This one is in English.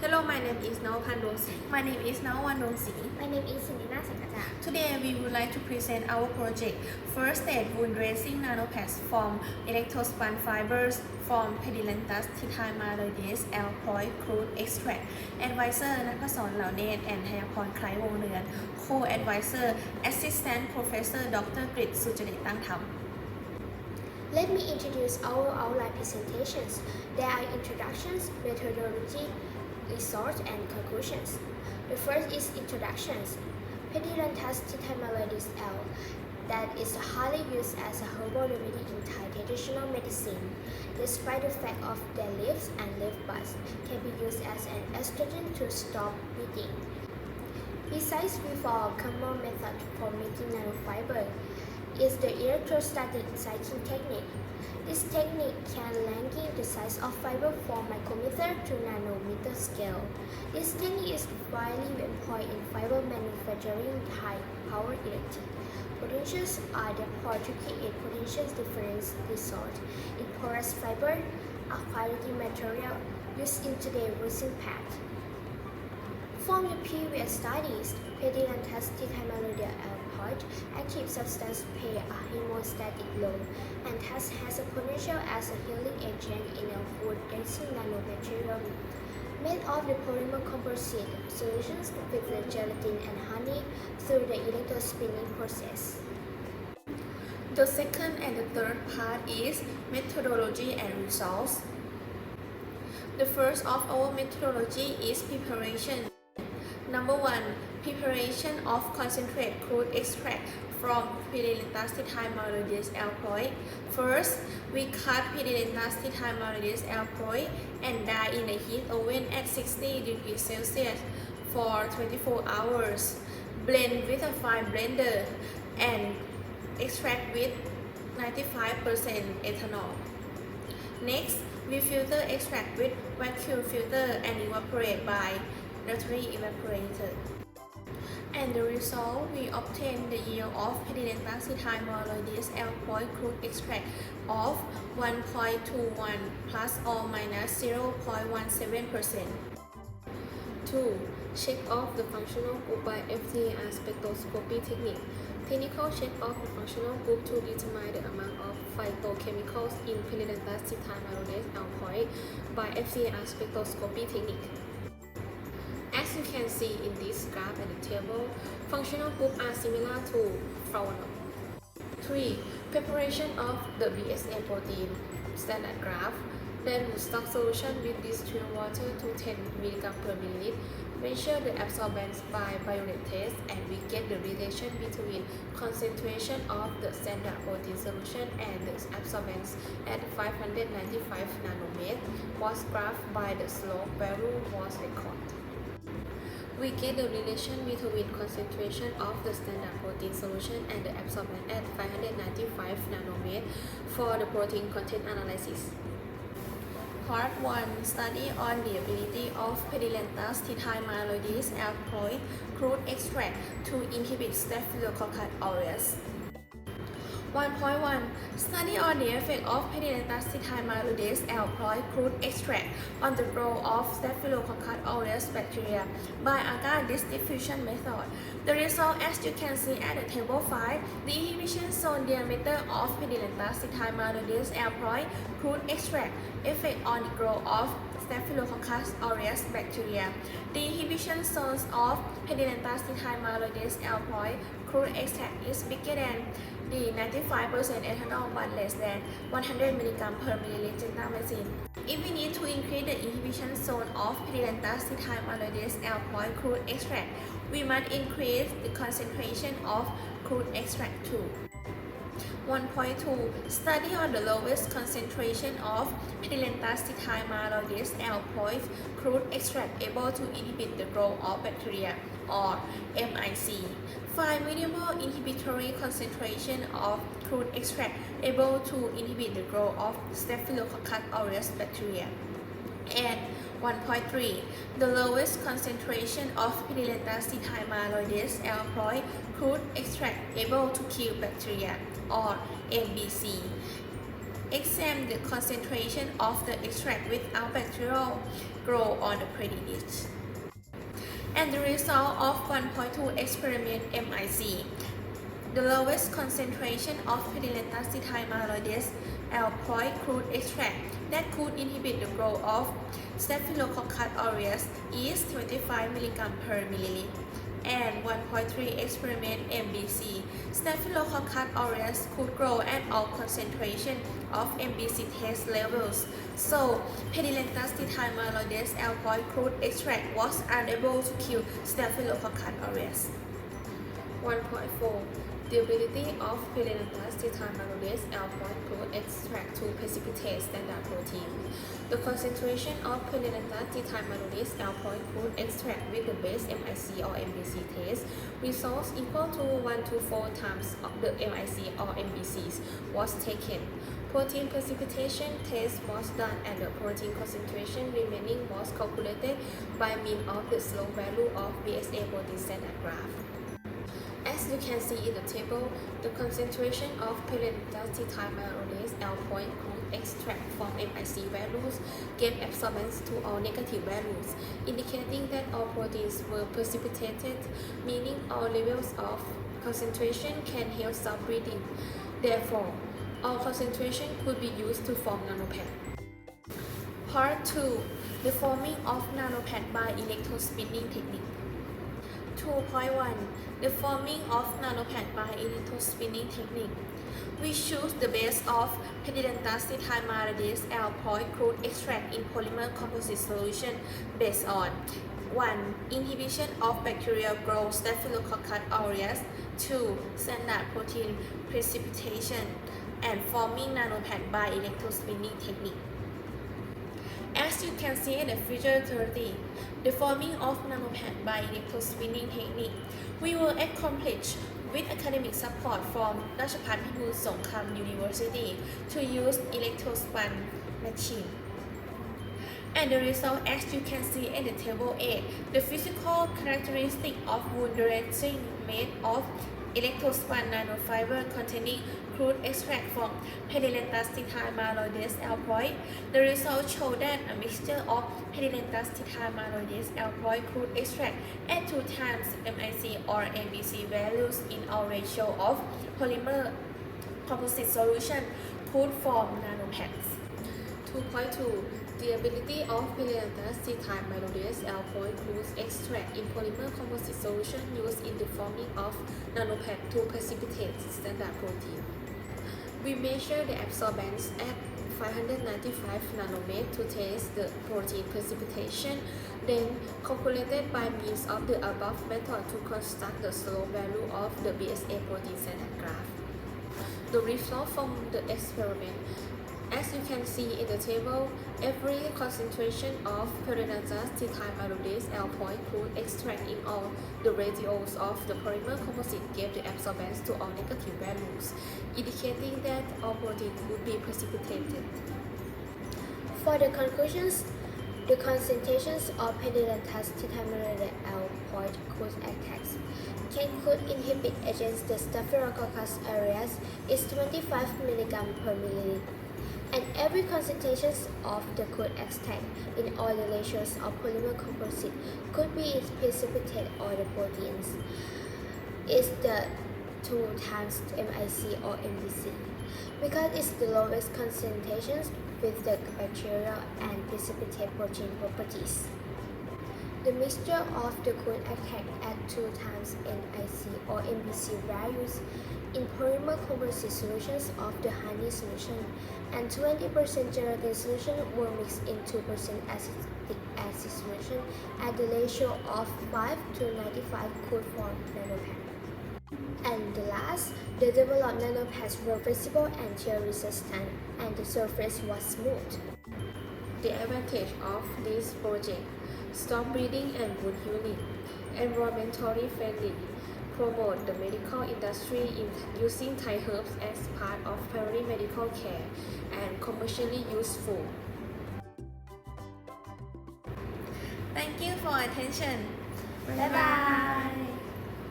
Hello, my name is Nanopad. My name is Nanopad. My name is Sunina Sakata. Today, we would like to present our project, First Stage Wound Dressing Nanopads from Electrospun Fibers from Pedilanthus tithymaloides L. Poit crude extract Advisor ณภศร เหล่าเนตร and ธยพร คล้ายวงเรือน Co-Advisor Assistant Professor Dr. กฤษ สุจริตตั้งธรรม Let me introduce our outline presentations. There are introductions, methodology, results, and conclusions. The first is introductions. Pedilanthus tithymaloides L. That is highly used as a herbal remedy in Thai traditional medicine. Despite the fact of their leaves and leaf buds can be used as an estrogen to stop bleeding. Besides, we follow a common method for making nanofiber is the electrostatic sizing technique. This technique can lengthen the size of fiber from micrometer to nanometer scale. This technique is widely employed in fiber manufacturing high power electric potentials are deployed to create potential difference result in porous fiber, a quality material used in today's resin pad. From the previous studies, Pedilanthus tithymaloides L. Poit active substance play a hemostatic role and thus has a potential as a healing agent in a food dressing nanomaterial made of the polymer composite solutions with the gelatin and honey through the electrospinning process. The second and the third part is methodology and results. The first of our methodology is preparation. Number 1. Preparation of concentrate crude extract from Pedilanthus tithymaloides L. Poit. First, we cut Pedilanthus tithymaloides L. Poit and dye in a heat oven at 60 degrees Celsius for 24 hours. Blend with a fine blender and extract with 95% ethanol. Next, we filter extract with vacuum filter and evaporate by rotary evaporator. And the result, we obtain the yield of Pedilanthus tithymaloides L. Poit crude extract of 1.21 plus or minus 0.17%. 2. Check of the functional group by FTIR spectroscopy technique. Technical check of the functional group to determine the amount of phytochemicals in Pedilanthus tithymaloides L. Poit by FTIR spectroscopy technique. As you can see in this graph and the table, functional groups are similar to flavonol. 3. Preparation of the BSA protein standard graph. Then stock solution with distilled water to 10 mg per milliliter. Measure the absorbance by bioret test and we get the relation between concentration of the standard protein solution and the absorbance at 595 nanometers was graphed by the slope value was recorded. We get the relation between concentration of the standard protein solution and the absorbance at 595 nanometers for the protein content analysis. Part 1. Study on the ability of Pedilanthus tithymaloides L. Poit crude extract to inhibit Staphylococcus aureus. 1.1. Study on the effect of Pedilanthus tithymaloides L. Poit crude extract on the growth of Staphylococcus aureus bacteria by agar distribution method. The result, as you can see at the table 5, the inhibition zone diameter of Pedilanthus tithymaloides L. Poit crude extract effect on the growth of Staphylococcus aureus bacteria. The inhibition zones of Pedilanthus tithymaloides L. Poit crude extract is bigger than the 95% ethanol but less than 100 mg per milliliter gentamicin. If we need to increase the inhibition zone of Pedilanthus tithymaloides L. Poit crude extract, we must increase the concentration of crude extract too. 1.2. Study on the lowest concentration of Pedilanthus tithymaloides L. Poit crude extract able to inhibit the growth of bacteria or MIC. Find minimal inhibitory concentration of crude extract able to inhibit the growth of Staphylococcus aureus bacteria. And 1.3. The lowest concentration of Pedilanthus tithymaloides L. Poit crude extract able to kill bacteria or MBC. Examine the concentration of the extract without bacterial grow on the predicate. And the result of 1.2 experiment MIC, the lowest concentration of Pedilanthus tithymaloides Poit crude extract that could inhibit the growth of Staphylococcus aureus is 25 mg per milliliter. And 1.3 experiment MBC, Staphylococcus aureus could grow at all concentration of MBC test levels. So, Pedilanthus tithymaloides Poit crude extract was unable to kill Staphylococcus aureus. 1.4. The ability of Pedilanthus tithymaloides Poit crude extract to precipitate standard protein. The concentration of Pedilanthus tithymaloides Poit crude extract with the base MIC or MBC test results equal to 1 to 4 times of the MIC or MBCs was taken. Protein precipitation test was done and the protein concentration remaining was calculated by means of the slope value of BSA protein standard graph. As you can see in the table, the concentration of Pedilanthus tithymaloides Poit crude extract from MIC values gave absorbance to all negative values, indicating that all proteins were precipitated, meaning all levels of concentration can help stop breathing. Therefore, all concentration could be used to form nanopad. Part 2. The forming of nanopad by electrospinning technique. 2.1. The forming of nanopad by electrospinning technique. We choose the base of Pedilanthus tithymaloides Poit crude extract in polymer composite solution based on 1. Inhibition of bacterial growth Staphylococcus aureus. 2. Standard protein precipitation and forming nanopad by electrospinning technique. As you can see in the figure 30, the forming of nanopad by electrospinning technique, we were accomplished with academic support from Rajapat Pibul Songkham University to use electrospun machine. And the result, as you can see in the table A, the physical characteristic of wound dressing made of electrospun nanofiber containing crude extract from Pedilanthus tithymaloides Poit. The results show that a mixture of Pedilanthus tithymaloides Poit crude extract at 2 times MIC or MBC values in all ratio of polymer composite solution could form nanopads. 2.2. The ability of Pedilanthus tithymaloides Poit crude extract in polymer composite solution used in the forming of nanopad to precipitate standard protein. We measure the absorbance at 595 nanometers to test the protein precipitation, then calculated by means of the above method to construct the slope value of the BSA protein standard graph. The result from the experiment. As you can see in the table, every concentration of Pedilanthus tithymaloides Poit crude extract in all the radios of the polymer composite gave the absorbance to all negative values, indicating that all protein would be precipitated. For the conclusions, the concentrations of Pedilanthus tithymaloides Poit crude attacks could inhibit against the Staphylococcus aureus is 25 mg per milliliter. And every concentration of the crude extract in all the ratios of polymer composite could be precipitate all the proteins is the 2 times MIC or MBC, because it's the lowest concentrations with the bacterial and precipitate protein properties. The mixture of the crude extract at 2 times MIC or MBC values in polymer composite solutions of the honey solution and 20% gelatin solution were mixed in 2% acetic acid solution at the ratio of 5 to 95 could form nanopad. And the last, the developed nanopads were flexible and tear resistant and the surface was smooth. The advantage of this project: stop bleeding and wound healing, environmentally friendly, promote the medical industry in using Thai herbs as part of primary medical care, and commercially useful. Thank you for attention. Bye bye.